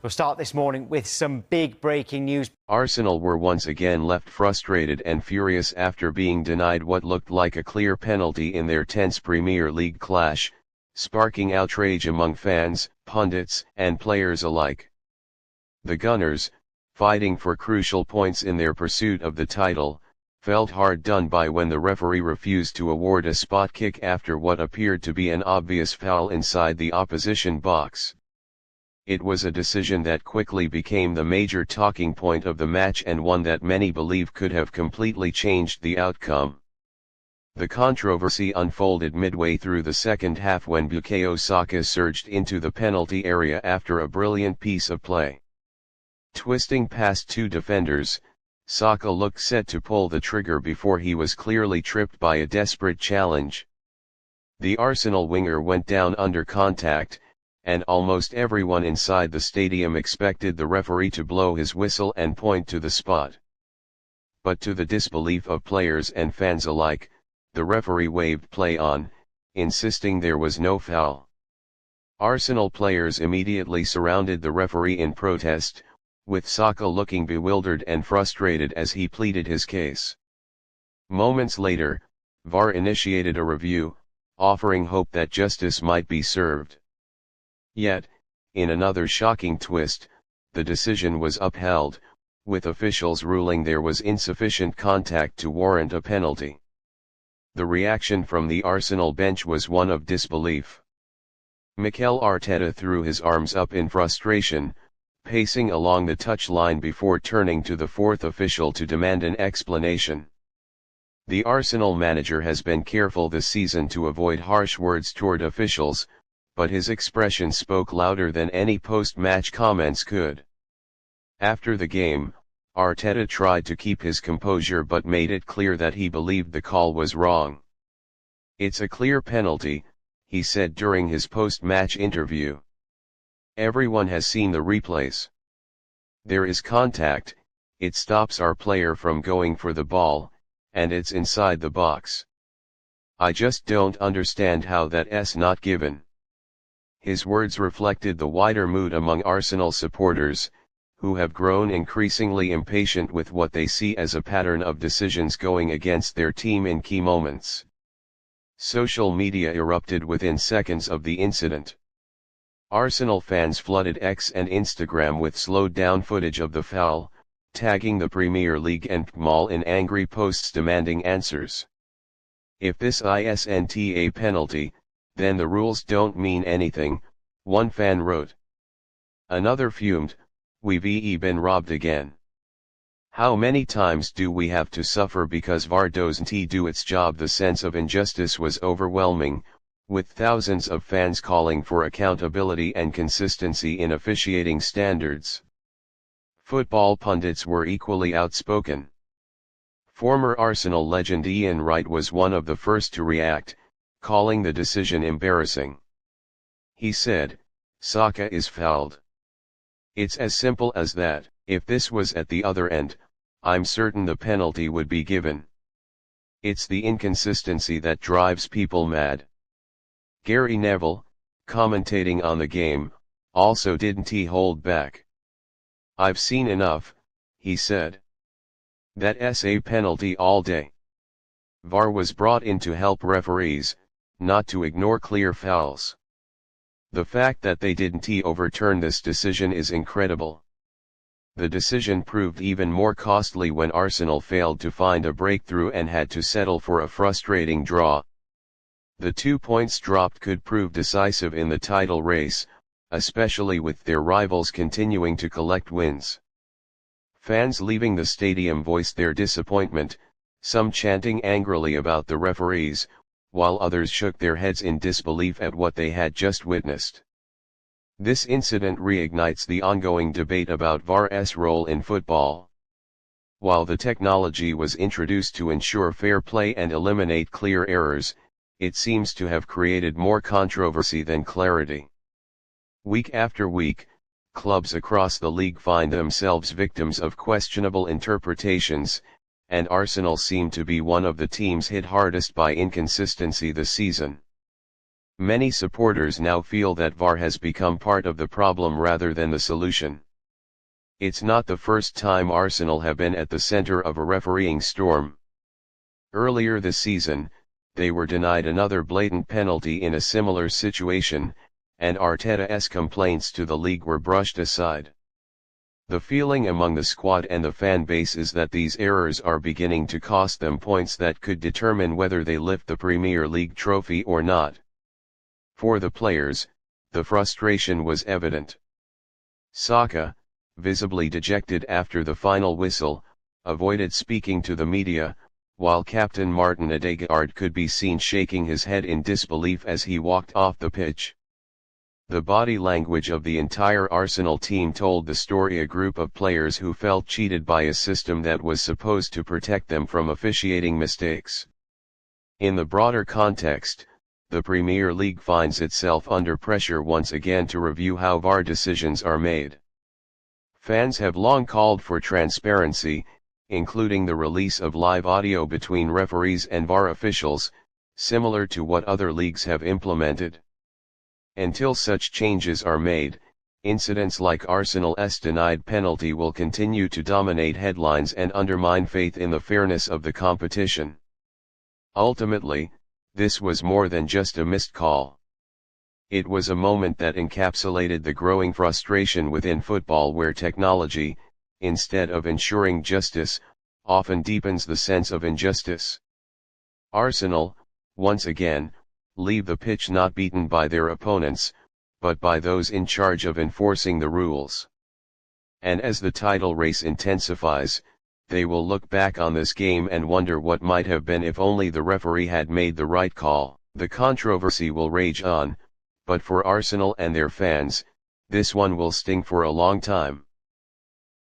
We'll start this morning with some big breaking news. Arsenal were once again left frustrated and furious after being denied what looked like a clear penalty in their tense Premier League clash, sparking outrage among fans, pundits, and players alike. The Gunners, fighting for crucial points in their pursuit of the title, felt hard done by when the referee refused to award a spot kick after what appeared to be an obvious foul inside the opposition box. It was a decision that quickly became the major talking point of the match and one that many believe could have completely changed the outcome. The controversy unfolded midway through the second half when Bukayo Saka surged into the penalty area after a brilliant piece of play. Twisting past two defenders, Saka looked set to pull the trigger before he was clearly tripped by a desperate challenge. The Arsenal winger went down under contact, and almost everyone inside the stadium expected the referee to blow his whistle and point to the spot. But to the disbelief of players and fans alike, the referee waved play on, insisting there was no foul. Arsenal players immediately surrounded the referee in protest, with Saka looking bewildered and frustrated as he pleaded his case. Moments later, VAR initiated a review, offering hope that justice might be served. Yet, in another shocking twist, the decision was upheld, with officials ruling there was insufficient contact to warrant a penalty. The reaction from the Arsenal bench was one of disbelief. Mikel Arteta threw his arms up in frustration, pacing along the touchline before turning to the fourth official to demand an explanation. The Arsenal manager has been careful this season to avoid harsh words toward officials, but his expression spoke louder than any post-match comments could. After the game, Arteta tried to keep his composure but made it clear that he believed the call was wrong. "It's a clear penalty," he said during his post-match interview. "Everyone has seen the replays. There is contact, it stops our player from going for the ball, and it's inside the box. I just don't understand how that's not given." His words reflected the wider mood among Arsenal supporters, who have grown increasingly impatient with what they see as a pattern of decisions going against their team in key moments. Social media erupted within seconds of the incident. Arsenal fans flooded X and Instagram with slowed-down footage of the foul, tagging the Premier League and PMAL in angry posts demanding answers. "If this isn't a penalty, then the rules don't mean anything," one fan wrote. Another fumed, "We've been robbed again. How many times do we have to suffer because VAR doesn't do its job?" The sense of injustice was overwhelming, with thousands of fans calling for accountability and consistency in officiating standards. Football pundits were equally outspoken. Former Arsenal legend Ian Wright was one of the first to react, calling the decision embarrassing. He said, "Saka is fouled. It's as simple as that. If this was at the other end, I'm certain the penalty would be given. It's the inconsistency that drives people mad." Gary Neville, commentating on the game, also didn't hold back. "I've seen enough," he said. "That's a penalty all day." VAR was brought in to help referees, not to ignore clear fouls. The fact that they didn't overturn this decision is incredible. The decision proved even more costly when Arsenal failed to find a breakthrough and had to settle for a frustrating draw. The 2 points dropped could prove decisive in the title race, especially with their rivals continuing to collect wins. Fans leaving the stadium voiced their disappointment, some chanting angrily about the referees, while others shook their heads in disbelief at what they had just witnessed. This incident reignites the ongoing debate about VAR's role in football. While the technology was introduced to ensure fair play and eliminate clear errors, it seems to have created more controversy than clarity. Week after week, clubs across the league find themselves victims of questionable interpretations, and Arsenal seem to be one of the teams hit hardest by inconsistency this season. Many supporters now feel that VAR has become part of the problem rather than the solution. It's not the first time Arsenal have been at the center of a refereeing storm. Earlier this season, they were denied another blatant penalty in a similar situation, and Arteta's complaints to the league were brushed aside. The feeling among the squad and the fan base is that these errors are beginning to cost them points that could determine whether they lift the Premier League trophy or not. For the players, the frustration was evident. Saka, visibly dejected after the final whistle, avoided speaking to the media, while captain Martin Odegaard could be seen shaking his head in disbelief as he walked off the pitch. The body language of the entire Arsenal team told the story, a group of players who felt cheated by a system that was supposed to protect them from officiating mistakes. In the broader context, the Premier League finds itself under pressure once again to review how VAR decisions are made. Fans have long called for transparency, including the release of live audio between referees and VAR officials, similar to what other leagues have implemented. Until such changes are made, incidents like Arsenal's denied penalty will continue to dominate headlines and undermine faith in the fairness of the competition. Ultimately, this was more than just a missed call. It was a moment that encapsulated the growing frustration within football, where technology, instead of ensuring justice, often deepens the sense of injustice. Arsenal, once again, leave the pitch not beaten by their opponents, but by those in charge of enforcing the rules. And as the title race intensifies, they will look back on this game and wonder what might have been if only the referee had made the right call. The controversy will rage on, but for Arsenal and their fans, this one will sting for a long time.